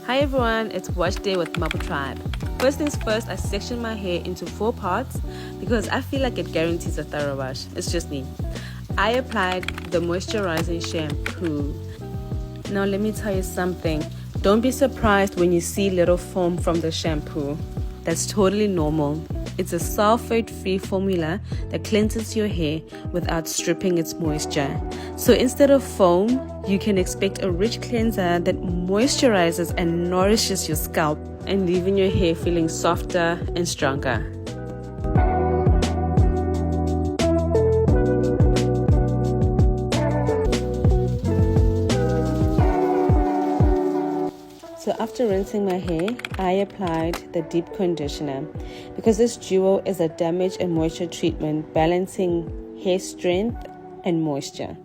Hi everyone, it's Wash Day with Marble Tribe. First things first, I section my hair into 4 parts because I feel like it guarantees a thorough wash. It's just me. I applied the moisturizing shampoo. Now let me tell you something. Don't be surprised when you see little foam from the shampoo. That's totally normal. It's a sulfate-free formula that cleanses your hair without stripping its moisture. So instead of foam, you can expect a rich cleanser that moisturizes and nourishes your scalp and leaving your hair feeling softer and stronger. So after rinsing my hair, I applied the deep conditioner because this duo is a damage and moisture treatment balancing hair strength and moisture.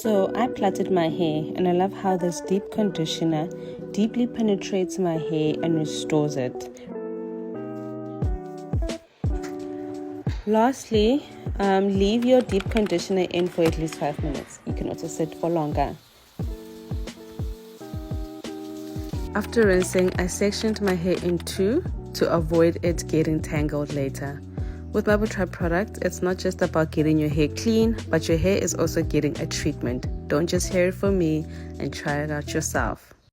So I plaited my hair and I love how this deep conditioner deeply penetrates my hair and restores it. Lastly, leave your deep conditioner in for at least 5 minutes. You can also sit for longer. After rinsing, I sectioned my hair in 2 to avoid it getting tangled later. With Marble Tribe products, it's not just about getting your hair clean, but your hair is also getting a treatment. Don't just hear it from me and try it out yourself.